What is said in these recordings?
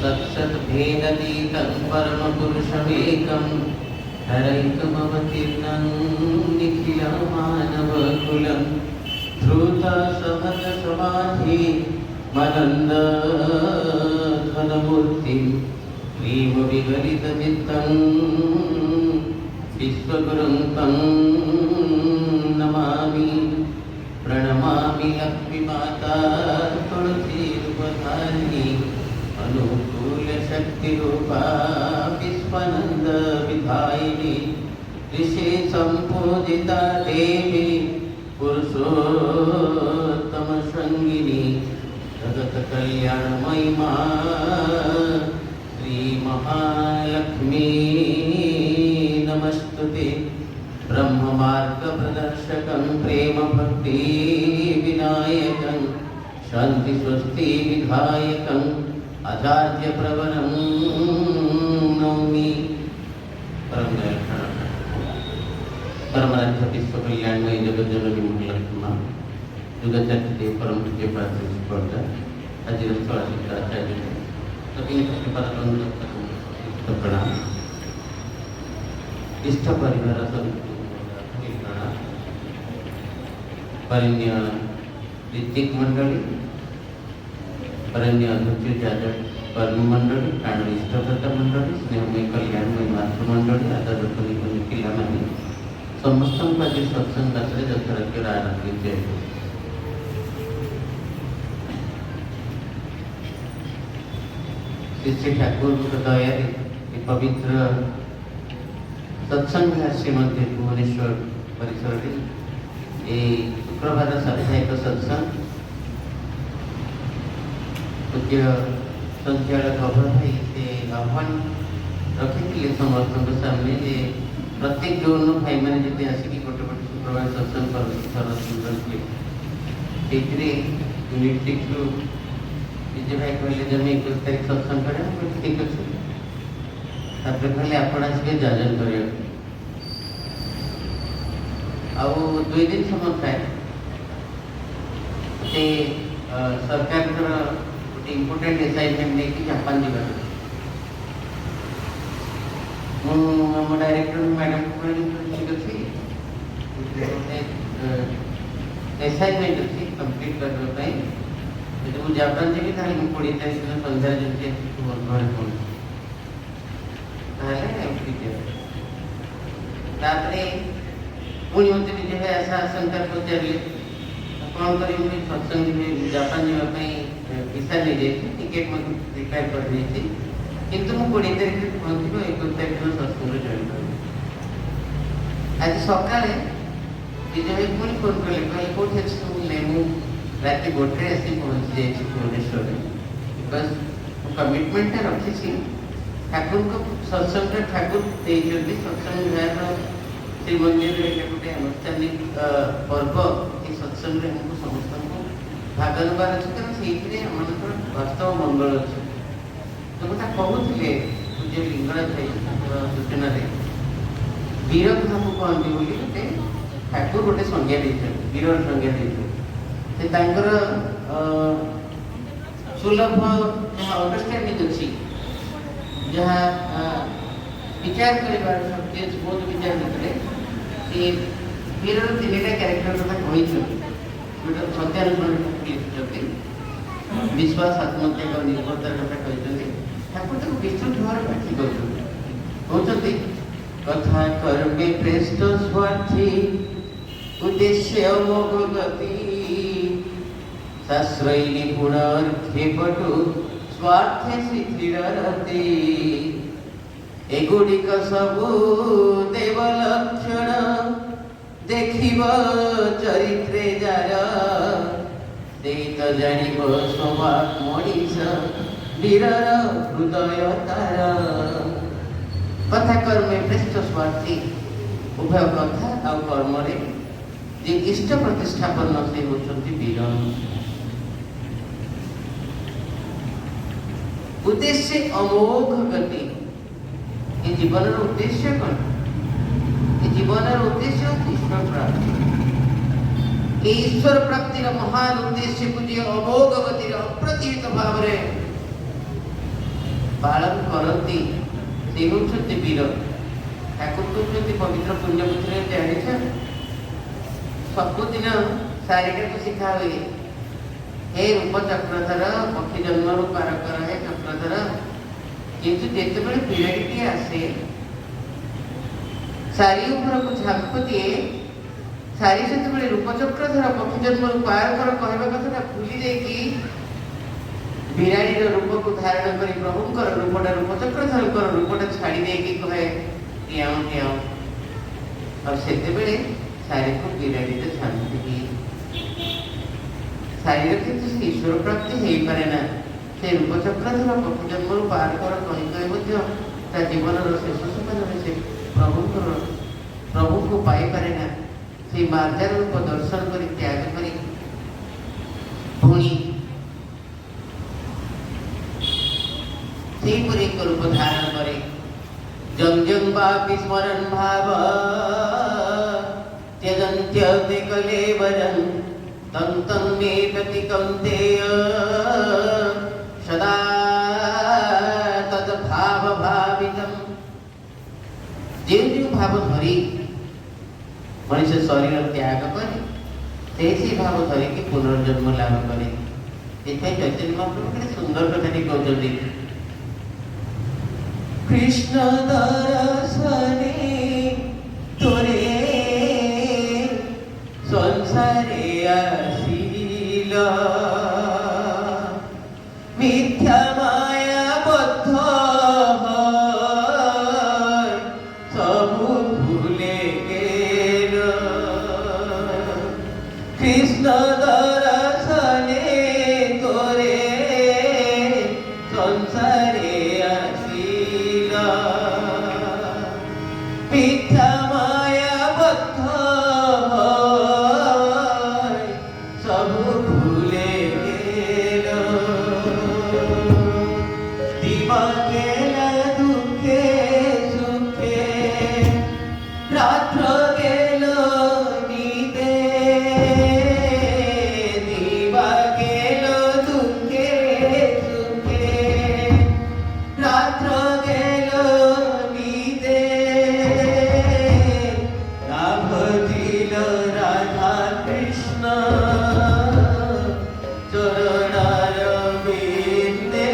सत्सद्भेदतीतं परमपुरुषमेकं हरैकमवतीर्णं निखिलमानवकुलं धृतसहजसमाधि मदन्धघनमूर्तिं प्रेमविगलितचित्तं विश्वगुरुं तं नमामि। प्रणमामि लक्ष्मीमाता तुलसीरूपधारिणी अनुकूलशक्तिरूपा विश्वानन्दविधायिनी ऋषि सम्पूजिता देवी पुरुषोत्तमसङ्गिनी जगत्कल्याणमयी मा श्रीमहालक्ष्मी नमस्तुते। ब्रह्ममार्गप्रदर्शकं प्रेमभक्तिविनायकं शान्तिस्वस्तिविधायकं आचार्यप्रवरं नौमि। परमाराध्य विश्वकल्याणमयी जगज्जननी महालक्ष्मी जुगचर्चिते परम पूज्य प्रार्थना आज स्थलाचित्र आचार्य सभी प्रणाम। इष्ट परिवार परण्य ऋतिक मंडली परण्य अध्यक्ष जाजक कर्म मंडली प्राण इष्टकर्ता मंडली स्नेहमय कल्याणमय मातृ मंडली आदरणी पिला माने समस्त आज सत्संग यथारथ्य आरोग्य जय। श्री ठाकुर दया पवित्र सत्संग श्रीमंदिर भुवनेश्वर परिसर शुक्रवार साप्ताहिक सत्संग पूज्य संख्या खबर भाई से आह्वान रखी समस्त सामने जे प्रत्येक जोन भाई मैंने जिते आसिक गोटे गोटे शुक्रवार सत्संग करते यूनिट 6 विजय भाई कहले जब 21 तारीख सत्संग करें ठीक अच्छे तापर कहले आपण आसिके जाजन करिया आउ 2 दिन समय थाए ते सरकार गोटे इम्पोर्टेंट असाइनमेंट नहीं कि जापान जीवा मो डायरेक्टर मैडम को ठीक अच्छी असाइनमेंट अच्छी कंप्लीट करने यदि मुझे जापान जी 20 तारीख दिन संध्या जमी घर फोन पुणी मत विजय भाई आशा आशंका पचारे कौन कर सत्संग जापान जावाई वीसा नहीं जाए टिकेट प्रिपेयर कर किंतु मु 20 तारीख पहुँच 21 तारीख दिन सत्संग जॉइन कर आज सका विजय भाई पुणी फोन कले कहे कौटे अच्छे रात 1 आसी पहुँची जाए भुवनेश्वर बिकज कमिटमेंट रखी ठाकुर को सत्संग ठाकुर सत्संग विभाग श्रीमंदिर गोटे अनुष्ठानिक पर्व ये सत्संग हमको समस्त भाग नबार अच्छे कारण से वास्तव मंगल अच्छे तो कथा कहते पूज्य लिंगराज भाई सूचना वीर कथा को कहते बोली गोटे ठाकुर गोटे संज्ञा वीर संज्ञा से सुलभ जहाँ अंडरस्टैंडिंग अच्छी जहाँ विचार कर बोध विचार भितर वीर 3टा क्यारेक्टर कथा कही सत्यानुसरण लिखुं विश्वास आत्मत्याग निर्भरतार कथा कही ठाकुर तक विस्तृत भाव व्याख्या कहते कथा कर्मे श्रेष्ठ स्वार्थी उद्देश्य अमोघ गति शास्त्रै निपुणार्थे पटु स्वार्थे शिथिरते एगुड़िक सबु देव लक्षण देखिब चरित्रे जार से तो जानिब स्वभाव मनीष वीरर हृदय तार। कथा कर्मे श्रेष्ठ स्वार्थी उभय कथा और कर्म जे इष्ट प्रतिष्ठापन से होती वीर। उद्देश्य अमोघ गति ये जीवन उद्देश्य कौन ये जीवन उद्देश्य ईश्वर प्राप्ति ये ईश्वर प्राप्तिर महान उद्देश्य को अमोघ गति अप्रतिहित भाव पालन करती से होउछन्ति वीर। ठाकुर कहते पवित्र पुण्यपुत्र जानिछ सबुदिन शारीर को शिखा हुए हे रूप चक्रधर पक्षी जन्म पार कर हे चक्रधर किंतु जिते पीड़ाटी आसे सारी ऊपर को झाप दिए सारी से रूप चक्रधर पक्षी जन्म पार कर कहवा कथा भूली जाइए बिराड़ी रूप को धारण कर प्रभुंर रूपटा रूप चक्रधर रूपटा छाड़ी देकी कहे टियाओ टियाओ और से सारी को बिराड़ी छाड़ी शारीर किंतु से ईश्वर प्राप्ति हो पारे ना से रूप चक्रधर पक्षी जन्म पार कर कही जीवन शेष समय से प्रभु को पाई पारे ना से मार्जार रूप दर्शन कर त्याग कर पुणी एक रूप धारण करे जं जं वापि स्मरन् भाव त्यजन्त्यते कलेवरं तं तं मे प्रति कौन्तेय सदा तद्भाव भावितं जो भाव धरी मनुष्य शरीर त्याग करे से भाव धरी कि पुनर्जन्म लाभ करे चैतन्य महाप्रभु सुंदर कथा कहते कृष्ण दर्शने तोरे संसारे आसिल मिथ्या माया बद्ध सबु भूले गेल कृष्ण दर्शने तोरे संसारे मिथ्या माया बद्ध सब भूले गेल दिवा गेल दुखे सुखे रात्र गेल नीते दिवा गेल दुखे सुखे रात्र गेल नीते राधा कृष्ण चरणार बिंदे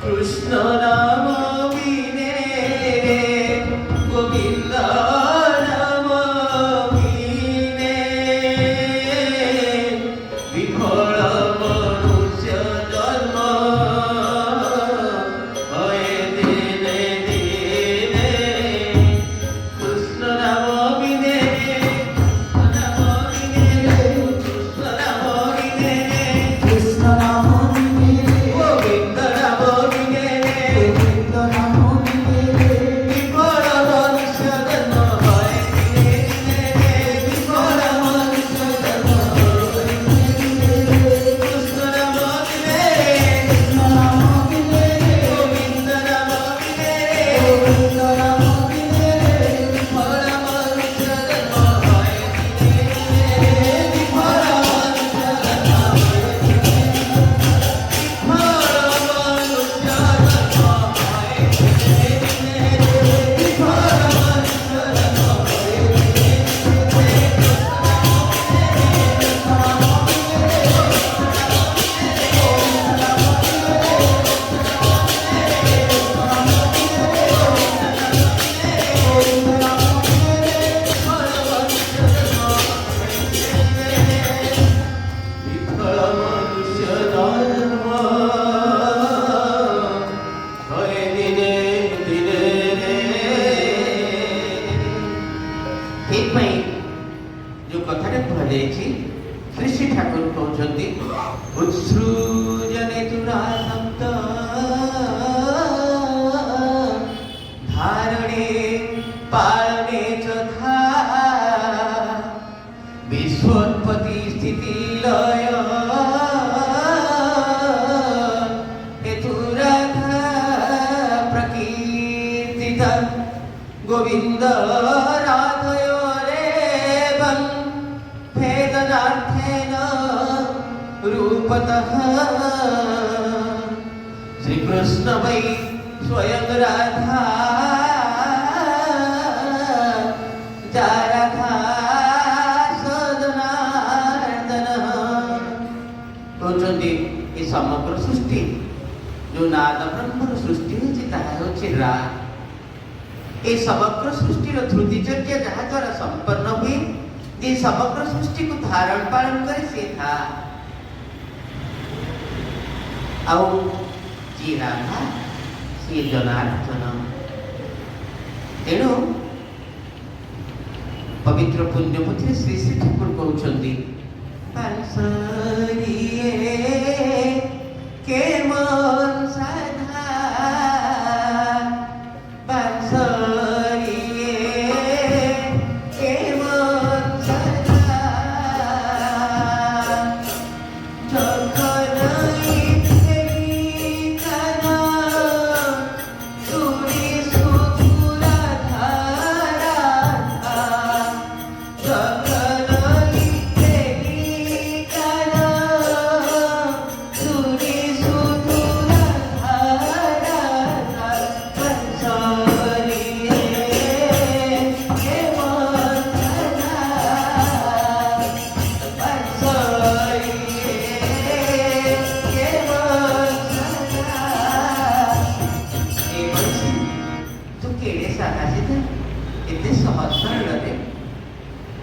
कृष्ण नाम बिने गोविंद नाम बिने विफल मनुष्य जन्म हये दिने दिने कृष्ण नाम बिने जो कथा कहले श्री श्री ठाकुर कहते उत्सृजने तुरासक्त धारणे पालने च विश्वोत्पत्ति स्थिति लय हेतुराधा प्रकीर्तित गोविंद राधयो रेवं भेदनार्थेन रूपतः श्री कृष्ण वै स्वयं राधा जा राधा सदनार्दन कहते ये समग्र सृष्टि जो नाद ब्रह्म सृष्टि होची रा ये समग्र सृष्टि ध्रुतिचर्या जहाँ द्वारा संपन्न हुए ये समग्र सृष्टि को धारण पालन करे से था आउ जी राधा सी जनार्दन तेणु पवित्र पुण्यपुत्री श्री श्री ठाकुर कहते के मन साधा के मन साधा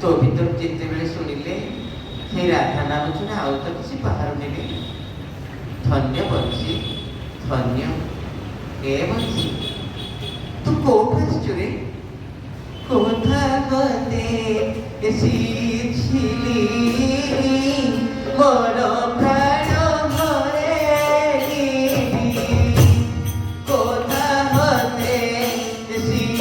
तो भीतर जिते बेले शुणिले से राधा नाम छुड़ा आउ तो किसी बाहर नेले धन्य बंशी धन्य ए बंशी तू कोठा आसुरे कोठा गते शिली मोर प्राण हरे कोठा गते शिली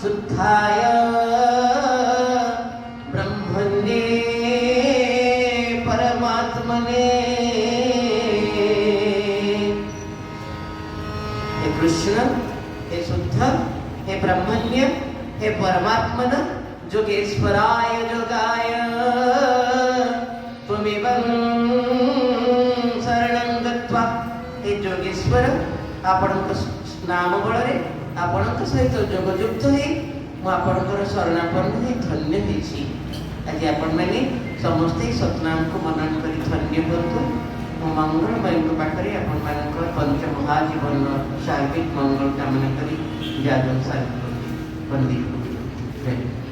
शुद्धाय ब्रह्मणे परमात्मने हे कृष्ण हे शुद्ध हे ब्रह्मण्य हे परमात्मन जोगेश्वराय जोगाय त्वमेव शरणं गत्वा हे जोगेश्वर आपणक नाम बଳରେ आपणक सहित जोगयुक्त हे मु आपणकर शरणापन्न हे धन्य होइछि आज आपण माने समस्ते सतनाम को मनन करी धन्य करतु मो मंगलमय पाखरे आपण मानकर पंच महाजीवन सार्विक मंगल कामना करी जादव सार्विक वंदित